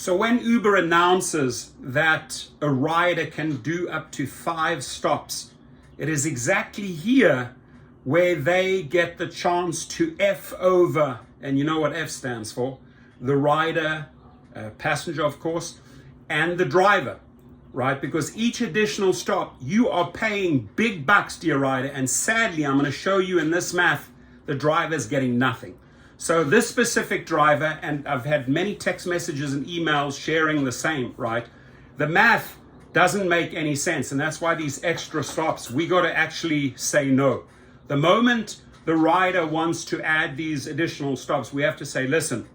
So when Uber announces that a rider can do up to 5 stops, it is exactly here where they get the chance to F over, and you know what F stands for, the rider, passenger of course, and the driver, right? Because each additional stop, you are paying big bucks to your rider, and sadly, I'm going to show you in this math, the driver is getting nothing. So this specific driver, and I've had many text messages and emails sharing the same, right? The math doesn't make any sense, and that's why these extra stops, we got to actually say no. The moment the rider wants to add these additional stops, we have to say, listen,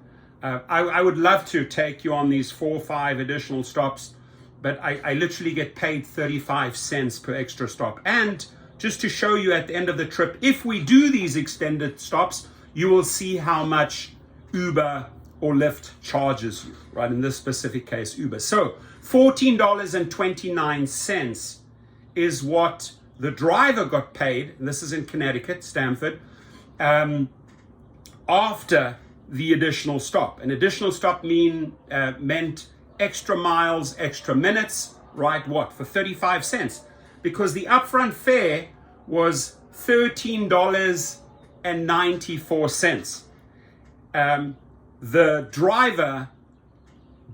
I would love to take you on these 4 or 5 additional stops, but I literally get paid 35 cents per extra stop. And just to show you at the end of the trip, if we do these extended stops, you will see how much Uber or Lyft charges you, right? In this specific case, Uber. So $14.29 is what the driver got paid, and this is in Connecticut, Stamford, after the additional stop. An additional stop meant extra miles, extra minutes, right? What? For 35 cents. Because the upfront fare was $13.94. The driver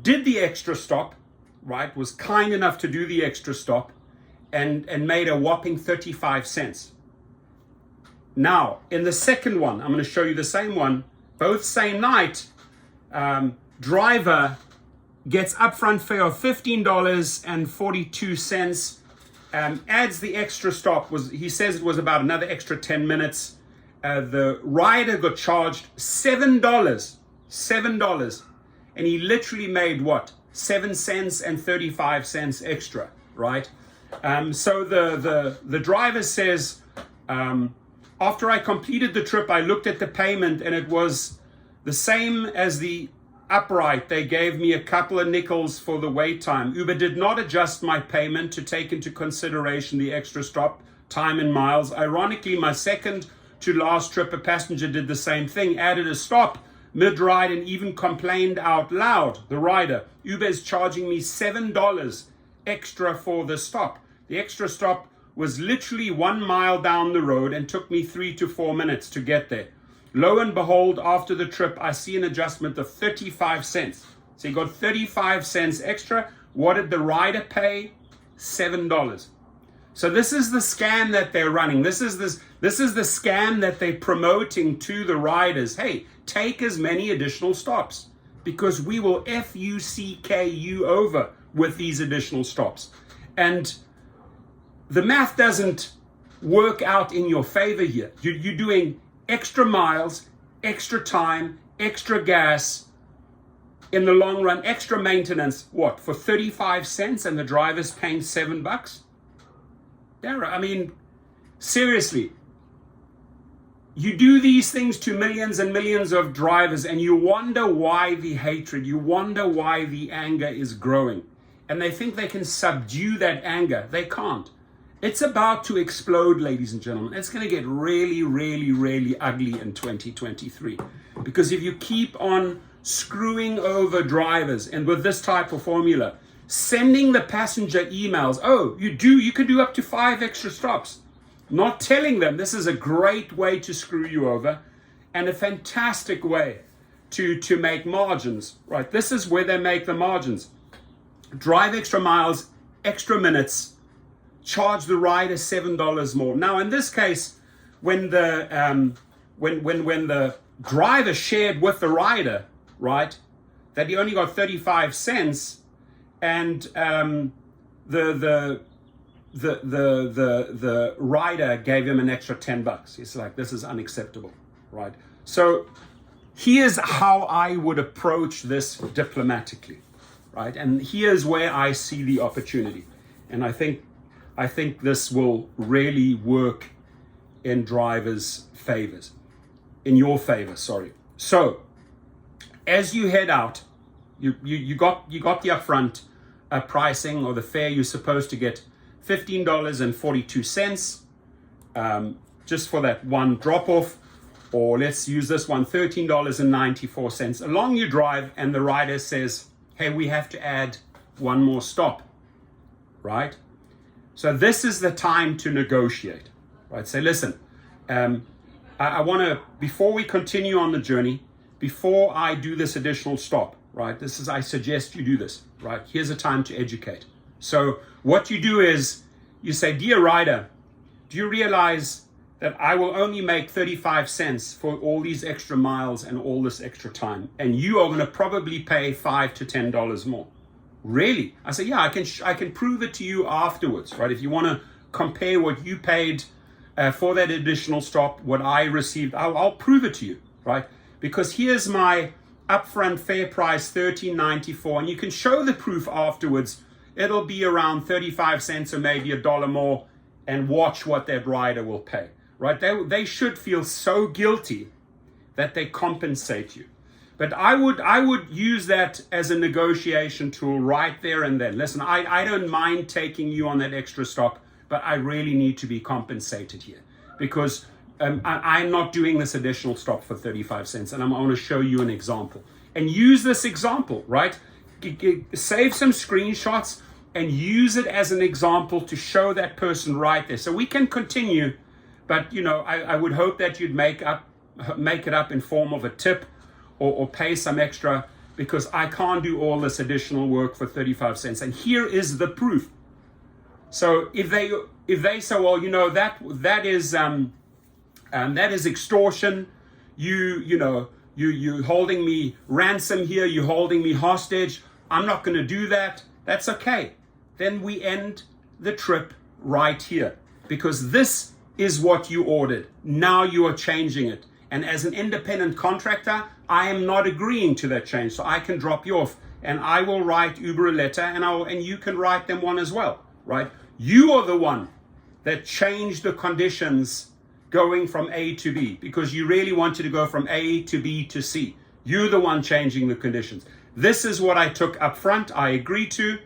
did the extra stop, right? Was kind enough to do the extra stop and made a whopping 35 cents. Now, in the second one, I'm going to show you the same one, both same night. Driver gets upfront fare of $15.42, adds the extra stop, he says it was about another extra 10 minutes. The rider got charged $7, and he literally made what? 7 cents and 35 cents extra, right? So the driver says, after I completed the trip, I looked at the payment and it was the same as the upright. They gave me a couple of nickels for the wait time. Uber did not adjust my payment to take into consideration the extra stop time in miles. Ironically, my second to last trip, a passenger did the same thing, added a stop mid-ride and even complained out loud, the rider. Uber is charging me $7 extra for the stop. The extra stop was literally 1 mile down the road and took me 3 to 4 minutes to get there. Lo and behold, after the trip, I see an adjustment of 35 cents. So he got 35 cents extra. What did the rider pay? $7. So this is the scam that they're running. This is the scam that they're promoting to the riders. Hey, take as many additional stops because we will FUCK you over with these additional stops. And the math doesn't work out in your favor here. You're doing extra miles, extra time, extra gas, in the long run, extra maintenance, what, for 35 cents and the driver's paying $7? Dara, I mean, seriously, you do these things to millions and millions of drivers and you wonder why the hatred, you wonder why the anger is growing. And they think they can subdue that anger. They can't. It's about to explode, ladies and gentlemen. It's going to get really, really, really ugly in 2023. Because if you keep on screwing over drivers and with this type of formula, sending the passenger emails, oh, you can do up to 5 extra stops. Not telling them this is a great way to screw you over and a fantastic way to make margins, right? This is where they make the margins. Drive extra miles, extra minutes, charge the rider $7 more. Now, in this case, when the driver shared with the rider, right, that he only got 35 cents, and the rider gave him an extra $10. He's like, this is unacceptable, right? So here's how I would approach this diplomatically, right? And here's where I see the opportunity, and I think this will really work in drivers' favors, in your favor, sorry. So as you head out, you got the upfront pricing or the fare you're supposed to get, $15.42 just for that one drop off, or let's use this one, $13.94. Along you drive and the rider says, hey, we have to add one more stop, right? So this is the time to negotiate, right? Say, listen, I want to, before we continue on the journey, before I do this additional stop, right? I suggest you do this, right? Here's a time to educate. So what you do is you say, dear rider, do you realize that I will only make 35 cents for all these extra miles and all this extra time, and you are going to probably pay $5 to $10 more? Really? I say, yeah, I can prove it to you afterwards, right? If you want to compare what you paid for that additional stop, what I received, I'll prove it to you, right? Because here's my upfront fair price, $13.94, and you can show the proof afterwards. It'll be around 35 cents or maybe $1 more, and watch what that rider will pay, right? They should feel so guilty that they compensate you. But I would use that as a negotiation tool right there and then. Listen, I don't mind taking you on that extra stop, but I really need to be compensated here, because I'm not doing this additional stop for 35 cents, and I'm going to show you an example. And use this example, right? Save some screenshots and use it as an example to show that person right there. So we can continue, but I would hope that you'd make it up in form of a tip or pay some extra, because I can't do all this additional work for 35 cents. And here is the proof. So if they say, well, that is extortion. You're holding me ransom here. You're holding me hostage. I'm not going to do that. That's okay. Then we end the trip right here, because this is what you ordered. Now you are changing it. And as an independent contractor, I am not agreeing to that change. So I can drop you off, and I will write Uber a letter, and you can write them one as well, right? You are the one that changed the conditions going from A to B, because you really wanted to go from A to B to C. You're the one changing the conditions. This is what I took up front. I agreed to.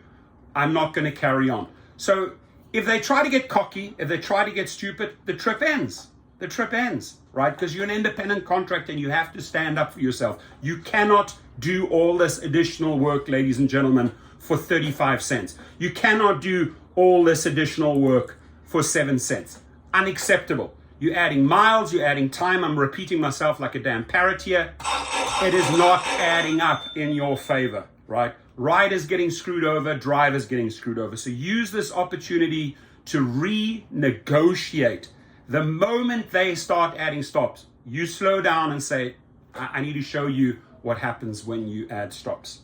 I'm not going to carry on. So if they try to get cocky, if they try to get stupid, the trip ends. The trip ends, right? Because you're an independent contractor and you have to stand up for yourself. You cannot do all this additional work, ladies and gentlemen, for 35 cents. You cannot do all this additional work for 7 cents. Unacceptable. You're adding miles, you're adding time. I'm repeating myself like a damn parrot here. It is not adding up in your favor, right? Riders getting screwed over, drivers getting screwed over. So use this opportunity to renegotiate. The moment they start adding stops, you slow down and say, I need to show you what happens when you add stops.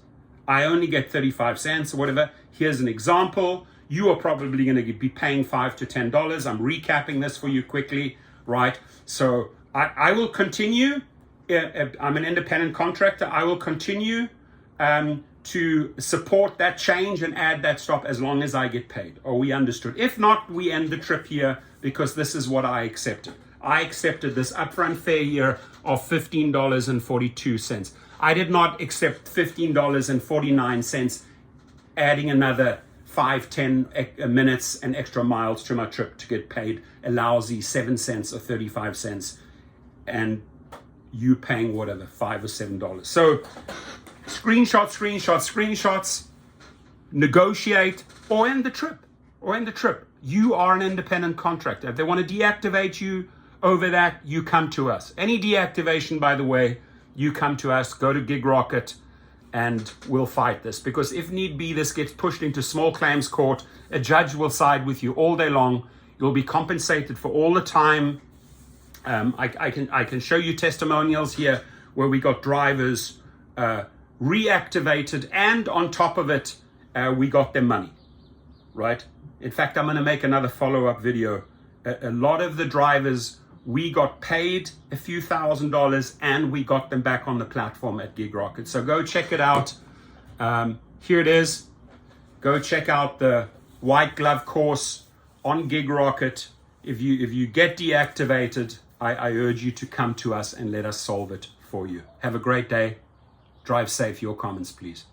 I only get 35 cents or whatever. Here's an example. You are probably going to be paying $5 to $10. I'm recapping this for you quickly, right? So I will continue. I'm an independent contractor. I will continue to support that change and add that stop as long as I get paid. Or we understood. If not, we end the trip here, because this is what I accepted. I accepted this upfront fare here of $15.42. I did not accept $15.49 adding another 5-10 minutes and extra miles to my trip to get paid a lousy 7 cents or 35 cents, and you paying whatever, $5 or $7. So screenshots, negotiate, or end the trip. You are an independent contractor. If they want to deactivate you over that, you come to us. Any deactivation, by the way, you come to us. Go to GigRocket, and we'll fight this, because if need be, this gets pushed into small claims court. A judge will side with you all day long. You'll be compensated for all the time. I can show you testimonials here where we got drivers reactivated, and on top of it, we got their money, right? In fact, I'm going to make another follow-up video. A lot of the drivers, we got paid a few $1,000s, and we got them back on the platform at GigRocket. So go check it out. Here it is. Go check out the white glove course on GigRocket. If you get deactivated, I urge you to come to us and let us solve it for you. Have a great day. Drive safe. Your comments, please.